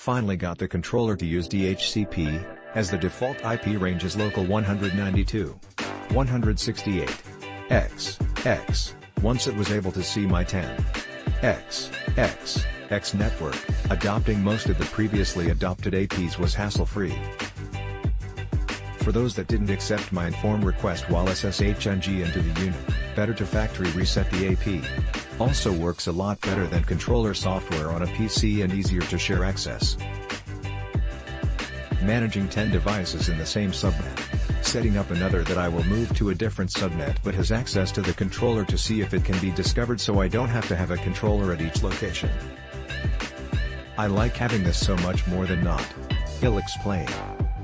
finally got the controller to use DHCP, as the default IP range is local 192.168.x. Once it was able to see my 10.x.x network, adopting most of the previously adopted APs was hassle-free. For those that didn't accept my inform request while SSHNG into the unit, better to factory reset the AP. Also works a lot better than controller software on a PC and easier to share access. Managing 10 devices in the same subnet. Setting up another that I will move to a different subnet but has access to the controller to see if it can be discovered so I don't have to have a controller at each location. I like having this so much more than not. He'll explain.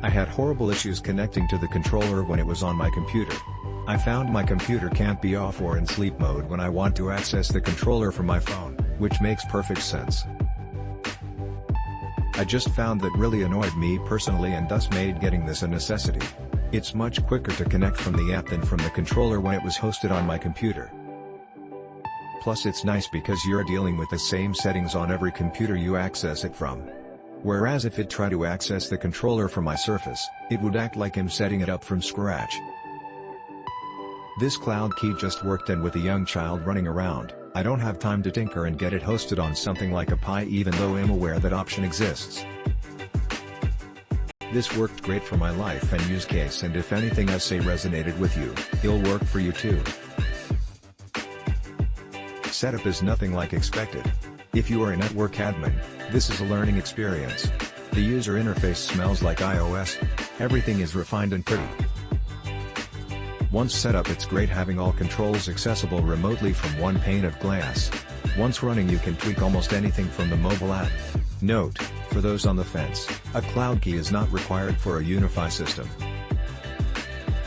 I had horrible issues connecting to the controller when it was on my computer. I found my computer can't be off or in sleep mode when I want to access the controller from my phone, which makes perfect sense. I just found that really annoyed me personally and thus made getting this a necessity. It's much quicker to connect from the app than from the controller when it was hosted on my computer. Plus it's nice because you're dealing with the same settings on every computer you access it from. Whereas if it tried to access the controller from my Surface, it would act like I'm setting it up from scratch. This Cloud Key just worked, and with a young child running around, I don't have time to tinker and get it hosted on something like a Pi even though I'm aware that option exists. This worked great for my life and use case, and if anything I say resonated with you, it'll work for you too. Setup is nothing like expected. If you are a network admin, this is a learning experience. The user interface smells like iOS. Everything is refined and pretty. Once set up, it's great having all controls accessible remotely from one pane of glass. Once running, you can tweak almost anything from the mobile app. Note, for those on the fence, a Cloud Key is not required for a UniFi system.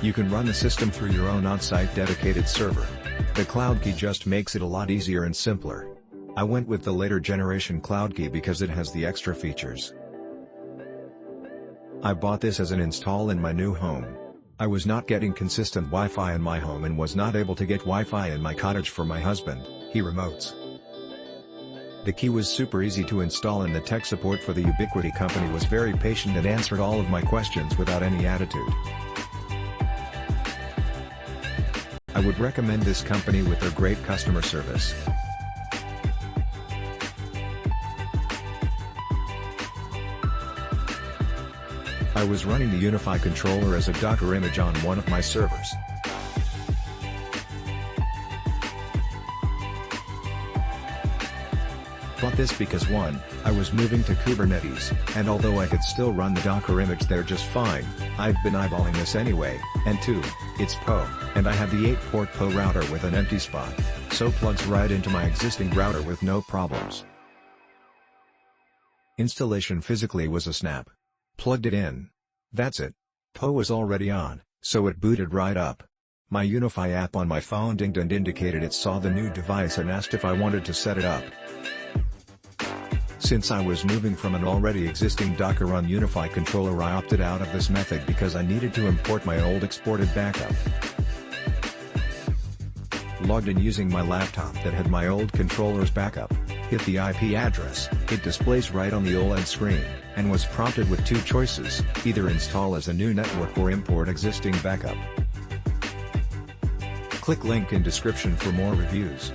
You can run the system through your own on-site dedicated server. The Cloud Key just makes it a lot easier and simpler. I went with the later generation Cloud Key because it has the extra features. I bought this as an install in my new home. I was not getting consistent Wi-Fi in my home and was not able to get Wi-Fi in my cottage for my husband. He remotes. The key was super easy to install, and the tech support for the Ubiquiti company was very patient and answered all of my questions without any attitude. I would recommend this company with their great customer service. I was running the UniFi controller as a Docker image on one of my servers. Bought this because 1, I was moving to Kubernetes, and although I could still run the Docker image there just fine, I've been eyeballing this anyway, and 2, it's PO, and I have the 8-port PO router with an empty spot, so plugs right into my existing router with no problems. Installation physically was a snap. Plugged it in. That's it. PO was already on, so it booted right up. My UniFi app on my phone dinged and indicated it saw the new device and asked if I wanted to set it up. Since I was moving from an already existing Docker on UniFi controller, I opted out of this method because I needed to import my old exported backup. Logged in using my laptop that had my old controller's backup, hit the IP address, it displays right on the OLED screen, and was prompted with 2 choices, either install as a new network or import existing backup. Click link in description for more reviews.